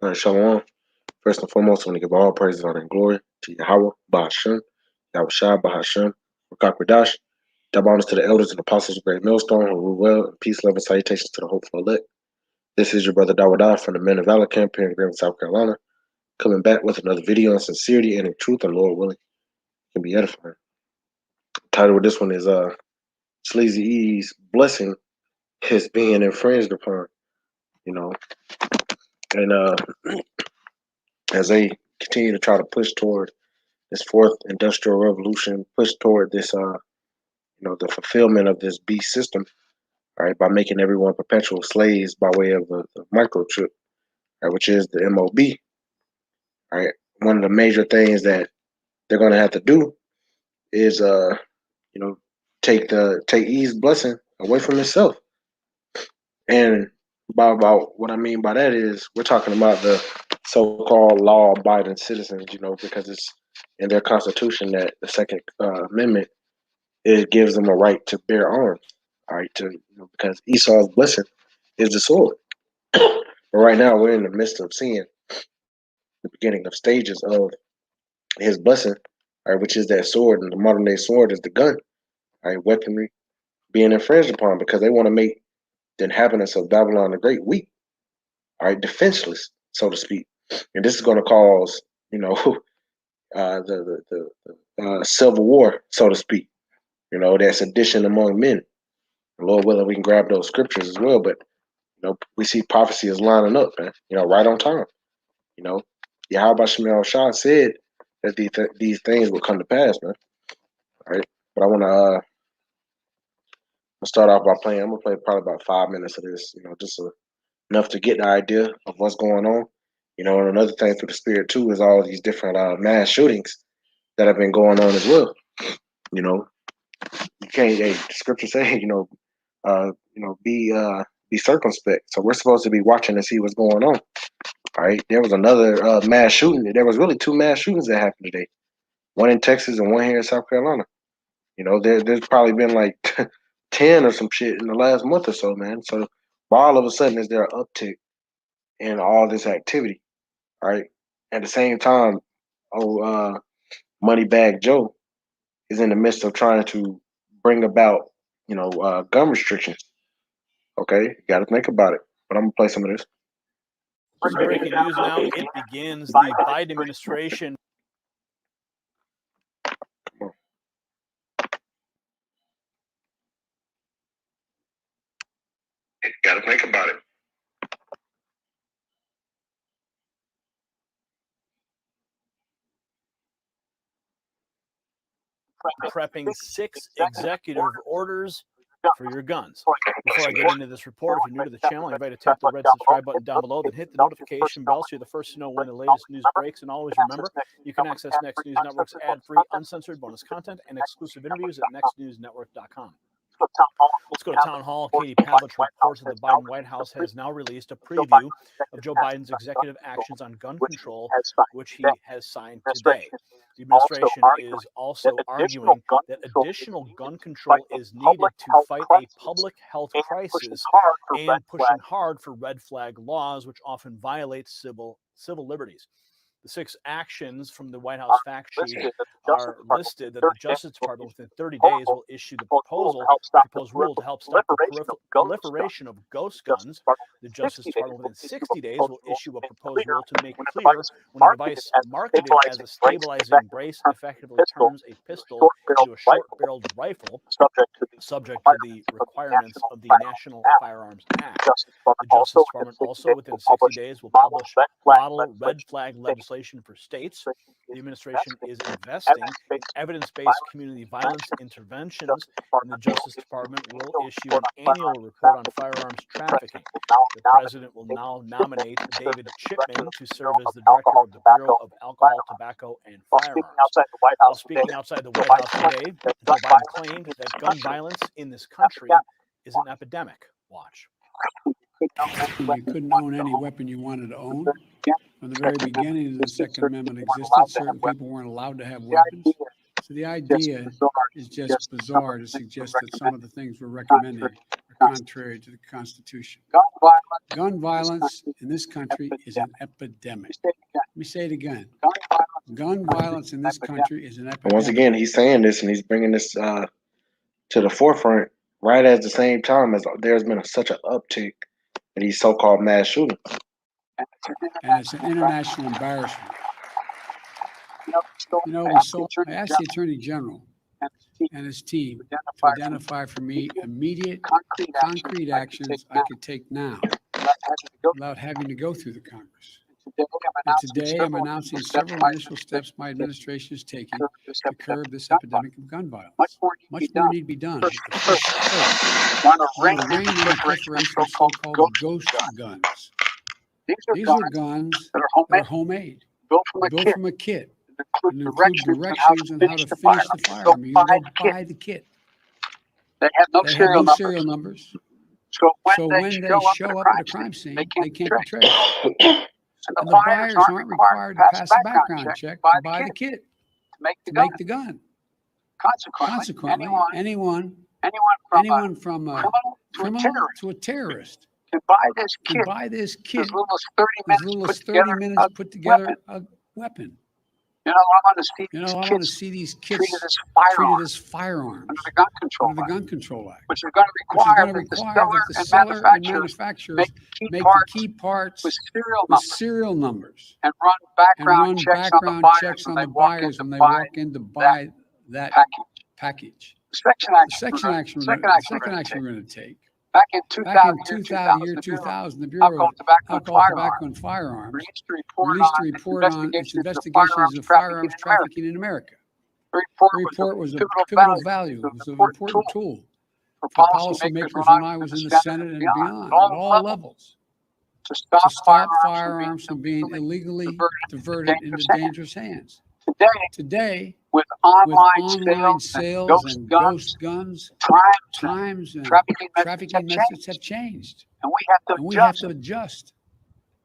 Shalom. First and foremost, I want to give all praises, honor, and glory to Yahweh, Bahashem, Yahushua, Bahashem, Rakakwadash. Double honors to the elders and apostles of Great Millstone, who rule well, and peace, love, and salutations to the hopeful elect. This is your brother Dawadah from the Men of Valor camp here in Greenville, South Carolina, coming back with another video on sincerity and in truth, and Lord willing, can be edifying. The title of this one is Sleezy E's blessing is being infringed upon, you know, and as they continue to try to push toward this fourth industrial revolution, push toward this, the fulfillment of this beast system, right, by making everyone perpetual slaves by way of the microchip, right, which is the MOB, right. One of the major things that they're going to have to do is, take E's blessing away from himself. And about what I mean by that is we're talking about the so-called law-abiding citizens, because it's in their constitution that the Second Amendment, it gives them a right to bear arms, all right, because Esau's blessing is the sword. But right now we're in the midst of seeing the beginning of stages of his blessing, all right, which is that sword, and the modern day sword is the gun, all right, weaponry being infringed upon because they want to make the inhabitants of Babylon the Great weak, all right, defenseless, so to speak. And this is going to cause, the civil war, so to speak. That sedition among men. Lord willing, we can grab those scriptures as well. But we see prophecy is lining up, man. Right on time. Yahweh Shemel Shah said that these things will come to pass, man. All right. But I want to start off by playing. I'm gonna play probably about 5 minutes of this. Just enough to get the idea of what's going on. And another thing through the spirit too is all these different mass shootings that have been going on as well. You can't. Hey, the scripture say, be circumspect. So we're supposed to be watching to see what's going on. All right. There was another mass shooting. There was really two mass shootings that happened today. One in Texas and one here in South Carolina. There's probably been like 10 or some shit in the last month or so, man. So all of a sudden, is there an uptick in all this activity? All right. At the same time, Moneybag Joe is in the midst of trying to bring about, gun restrictions. Okay, you got to think about it. But I'm gonna play some of this. Some breaking news now. It begins. The Biden administration. Got to think about it. Prepping 6 executive orders for your guns. Before I get into this report, if you're new to the channel, I invite you to tap the red subscribe button down below, then hit the notification bell so you're the first to know when the latest news breaks. And always remember, you can access Next News Network's ad-free, uncensored bonus content and exclusive interviews at nextnewsnetwork.com. Let's go to Town Hall. Katie Pavlich reports that the Biden White House has now released a preview of Joe Biden's executive actions on gun control, which he has signed today. The administration is also arguing that additional gun control is needed to fight a public health crisis and pushing hard for red flag laws, which often violate civil liberties. The 6 actions from the White House fact sheet are listed that the Justice Department within 30 days will issue the proposed rule to help stop the proliferation of ghost guns. The Justice Department within 60 days will issue a proposed rule to make clear when a device marketed as a stabilizing brace effectively turns a pistol into a short-barreled rifle, subject to the requirements of the National Firearms Act. The Justice Department also within 60 days will publish model red flag legislation for states. The administration is investing in evidence-based community violence interventions, and the Justice Department will issue an annual report on firearms trafficking. The president will now nominate David Chipman to serve as the director of the Bureau of Alcohol, Tobacco, and Firearms. While speaking outside the White House today, Joe Biden claimed that gun violence in this country is an epidemic. Watch. You couldn't own any weapon you wanted to own. From the very beginning, the Second Amendment existed. Certain people weren't allowed to have weapons. So the idea is just bizarre to suggest that some of the things we're recommending are contrary to the Constitution. Gun violence in this country is an epidemic. Let me say it again. Gun violence in this country is an epidemic. And once again, he's saying this and he's bringing this to the forefront right at the same time as there's been such an uptick in these so-called mass shootings. And it's an international embarrassment. You know, I asked the Attorney General and his team to identify for me immediate, concrete actions I could take now without having to go through the Congress. And today I'm announcing several initial steps my administration is taking to curb this epidemic of gun violence. Much more need to be done. But the first, I want to rein in the proliferation of so-called ghost guns. These are guns that are homemade, built from a kit, and include directions on how to finish the firearm. You go buy the kit. They have no serial numbers. So when they show up at a crime scene, they can't be traced. And the buyers aren't required to pass a background check to buy the kit to make the gun. Consequently, anyone from a criminal to a terrorist can buy this kit as little as 30 minutes put together a weapon. You know, I want to see these kits treated as firearms under the Gun Control Act, which is going to require that the seller and manufacturers make the key parts with serial numbers and run background checks on the buyers when they walk in to buy that package. The second action we're going to take. Back in 2000, the Bureau of Alcohol, Tobacco, and Firearms released a report on its investigations of firearms trafficking in America. The report was of pivotal value. It was an important tool for policymakers when I was in the Senate and beyond, at all levels, to stop firearms from being illegally diverted into dangerous hands. Today, with online sales and ghost guns, times and trafficking methods have changed, and we have to adjust.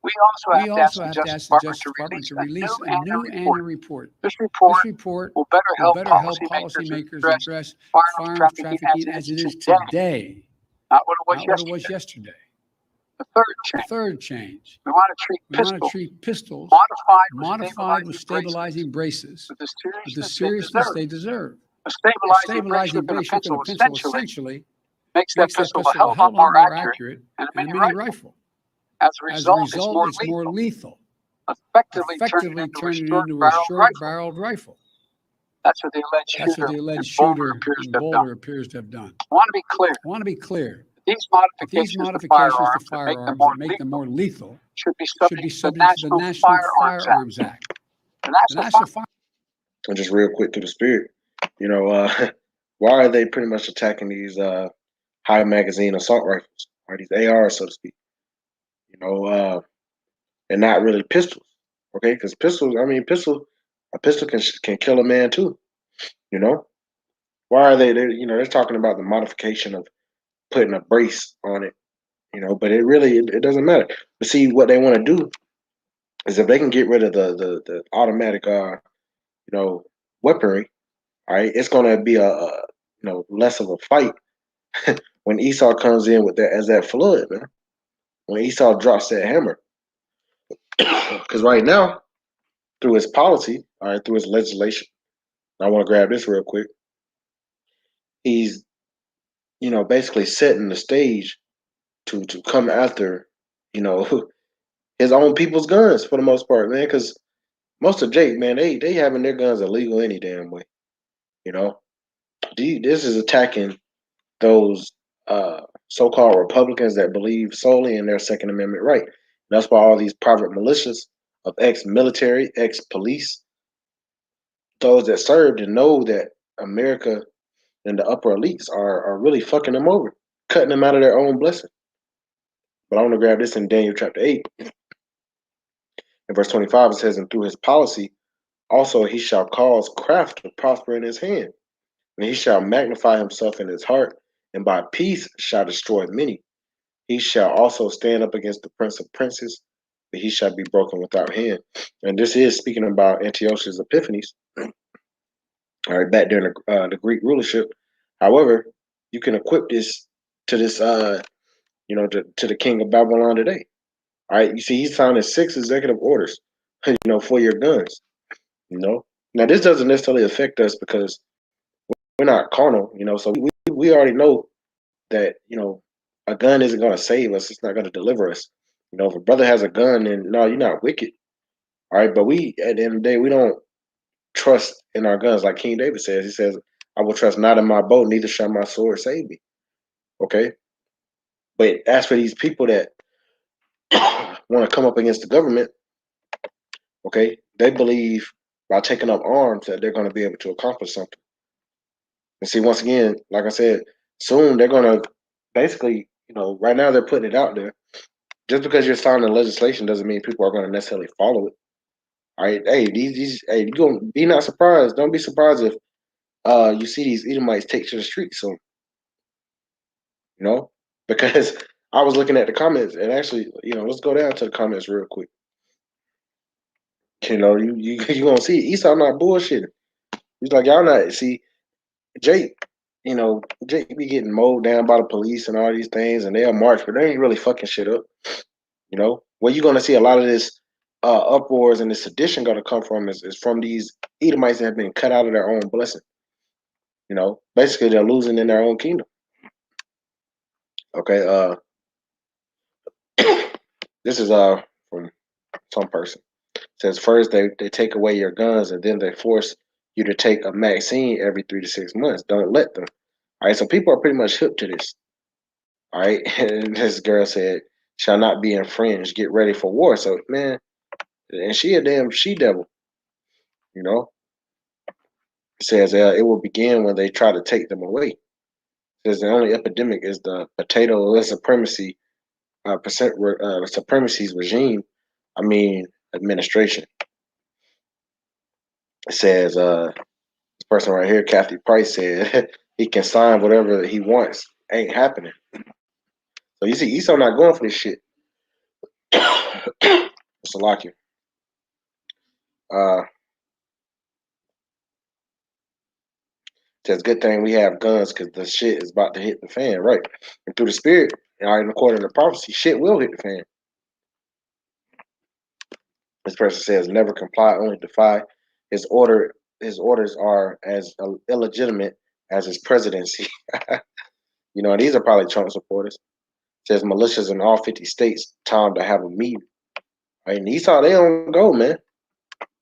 We also have to ask the Justice Department to release a new annual report. This report will better help policymakers address firearms trafficking as it is today, not what it was yesterday. The third change. We want to treat pistols modified with stabilizing braces with the seriousness they deserve. A stabilizing brace within a pencil essentially makes that pistol a hell of a lot more accurate than a mini rifle. As a result, it's more lethal, effectively turning it into a short-barreled rifle. That's what the alleged shooter in Boulder appears to have done. I want to be clear. These modifications to firearms that make them more lethal should be subject to the National Firearms Act. And just real quick to the spirit, you know, why are they pretty much attacking these high magazine assault rifles, or these ARs, so to speak? You know, and not really pistols, okay? Because pistols, a pistol can kill a man too. You know, why are they? They're talking about the modification of putting a brace on it, you know, but it doesn't matter. But see, what they want to do is if they can get rid of the automatic weaponry, all right, it's gonna be a less of a fight when Esau comes in with that flood, man. When Esau drops that hammer, because right now, through his policy, all right, through his legislation, I want to grab this real quick. He's basically setting the stage to come after, his own people's guns for the most part, man. Because most of Jake, man, they having their guns illegal any damn way. You know, this is attacking those so-called Republicans that believe solely in their Second Amendment right. That's why all these private militias of ex-military, ex-police, those that served and know that America and the upper elites are really fucking them over, cutting them out of their own blessing. But I want to grab this in Daniel chapter 8. In verse 25, it says, and through his policy, also he shall cause craft to prosper in his hand, and he shall magnify himself in his heart, and by peace shall destroy many. He shall also stand up against the prince of princes, but he shall be broken without hand. And this is speaking about Antiochus Epiphanes, all right, back during the Greek rulership. However, you can equip this to this to the king of Babylon today. All right, you see, he's signing 6 executive orders, for your guns. Now this doesn't necessarily affect us because we're not carnal, so we already know that a gun isn't going to save us. It's not going to deliver us. If a brother has a gun, then no, you're not wicked. All right, but we at the end of the day, we don't trust in our guns, like King David says. He says, "I will trust not in my bow, neither shall my sword save me." Okay, but as for these people that want to come up against the government, okay, they believe by taking up arms that they're going to be able to accomplish something. And see, once again, like I said, soon they're going to basically, right now they're putting it out there. Just because you're signing legislation doesn't mean people are going to necessarily follow it. All right, hey, hey, you gonna be not surprised. Don't be surprised if you see these Edomites take to the streets soon. Because I was looking at the comments and actually, let's go down to the comments real quick. You gonna see Esau not bullshitting. He's like, y'all not see Jake. Jake be getting mowed down by the police and all these things, and they'll march, but they ain't really fucking shit up. Where you're gonna see a lot of this uproars and this sedition gonna come from is from these Edomites that have been cut out of their own blessing. Basically they're losing in their own kingdom. Okay, this is from some person. It says first they take away your guns and then they force you to take a vaccine every 3 to 6 months. Don't let them. All right, so people are pretty much hip to this. All right, and this girl said, "Shall not be infringed. Get ready for war." So man, and she a damn she devil. It says it will begin when they try to take them away. It says the only epidemic is the potato supremacy supremacy's regime. I mean administration. It says this person right here, Kathy Price, said he can sign whatever he wants. Ain't happening. So you see, Esau not going for this shit. Salakia. Says good thing we have guns because the shit is about to hit the fan, right? And through the spirit, and according to prophecy, shit will hit the fan. This person says never comply, only defy. His orders are as illegitimate as his presidency. And these are probably Trump supporters. It says militias in all 50 states time to have a meeting. Right? And Esau, they don't go, man.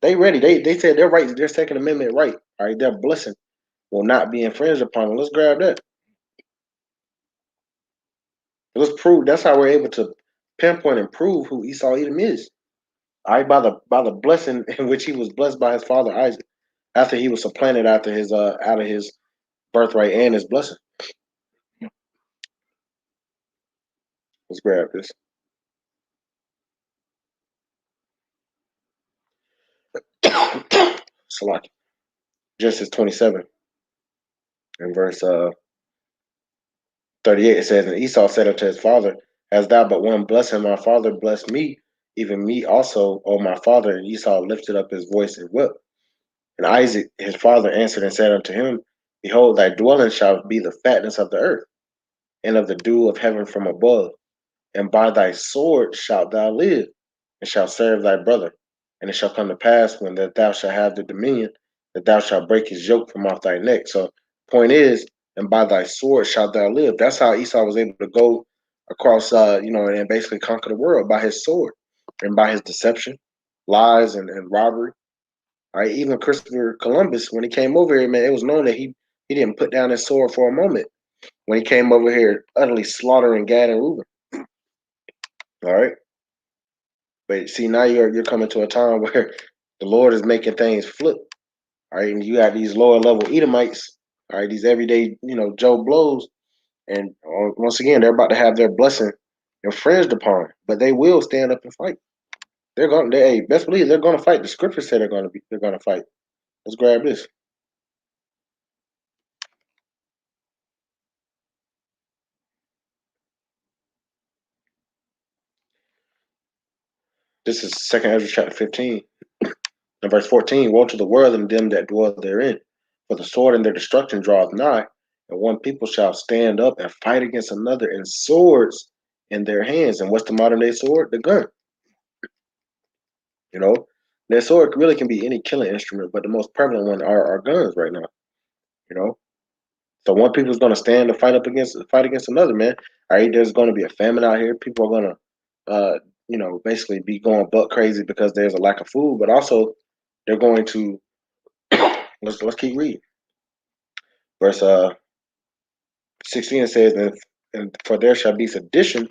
They ready. They said their rights, their Second Amendment right. All right, their blessing will not be infringed upon. Let's grab that. Let's prove. That's how we're able to pinpoint and prove who Esau Edom is. All right, by the blessing in which he was blessed by his father Isaac, after he was supplanted out of his birthright and his blessing. Let's grab this. Salaki. Genesis 27 and verse 38, it says, and Esau said unto his father, hast thou but one blessing, my father blessed me, even me also, O my father. And Esau lifted up his voice and wept. And Isaac his father answered and said unto him, behold, thy dwelling shall be the fatness of the earth, and of the dew of heaven from above. And by thy sword shalt thou live, and shalt serve thy brother. And it shall come to pass when that thou shalt have the dominion, that thou shalt break his yoke from off thy neck. So point is, and by thy sword shalt thou live. That's how Esau was able to go across, and basically conquer the world by his sword and by his deception, lies, and robbery. All right, even Christopher Columbus, when he came over here, man, it was known that he didn't put down his sword for a moment when he came over here, utterly slaughtering Gad and Reuben. All right. But see, now you're coming to a time where the Lord is making things flip. All right, and you got these lower level Edomites, all right, these everyday, Joe Blows, and once again, they're about to have their blessing infringed upon, but they will stand up and fight. Hey, best believe they're gonna fight. The scriptures say they're gonna fight. Let's grab this. This is 2nd Ezra chapter 15. In verse 14, woe to the world and them that dwell therein, for the sword and their destruction draweth nigh, and one people shall stand up and fight against another, and swords in their hands. And what's the modern day sword? The gun. You know, that sword really can be any killing instrument, but the most prevalent one are guns right now. You know, so one people's gonna stand to fight against another, man. All right, there's gonna be a famine out here. People are gonna, basically be going buck crazy because there's a lack of food, but also they're going to let's keep reading. Verse 16 says, and for there shall be sedition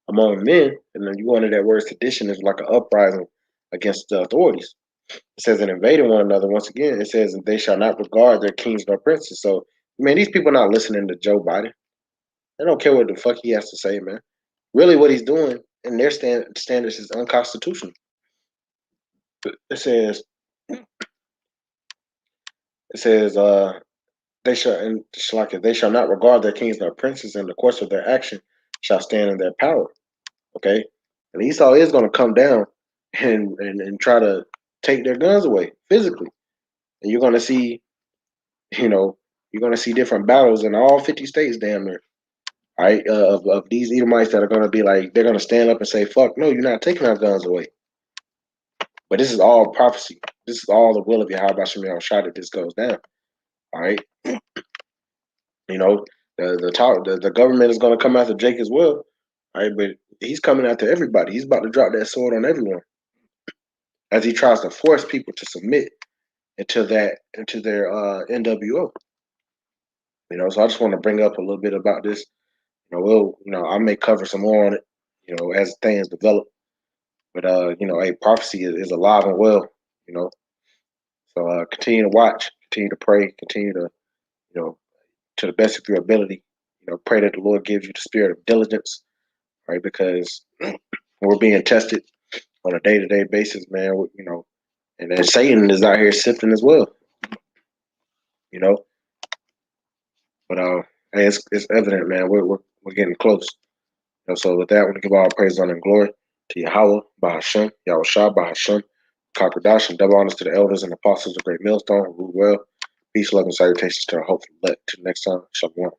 among men, and then you go into that word sedition is like an uprising against the authorities. It says, and invading one another. Once again, it says, and they shall not regard their kings nor princes. So, man, these people not listening to Joe Biden. They don't care what the fuck he has to say, man. Really, what he's doing in their standards is unconstitutional. It says, they shall and they shall not regard their kings nor princes, and the course of their action shall stand in their power. Okay, and Esau is going to come down and try to take their guns away physically, and you're going to see, you're going to see different battles in all 50 states, damn near. All right, of these Edomites that are going to be like, they're going to stand up and say, "Fuck, no, you're not taking our guns away." But this is all prophecy. This is all the will of Yahweh Shem Shah that this goes down. All right, you know, the government is going to come after Jake as well. All right, but he's coming after everybody. He's about to drop that sword on everyone as he tries to force people to submit into their NWO. So I just want to bring up a little bit about this. I may cover some more on it, as things develop. But prophecy is alive and well. You know, so continue to watch, continue to pray, continue to, to the best of your ability, pray that the Lord gives you the spirit of diligence, right? Because we're being tested on a day-to-day basis, man. And then Satan is out here sifting as well. But hey, it's evident, man. We're getting close. So with that, we give all praise, honor, and glory to Yahweh, Bahashem, Yahushua, Bahashem, Kakradash, and double honors to the elders and apostles of Great Millstone who rule well. Peace, love, and salutations to our hopeful elect. Till next time, Shalom.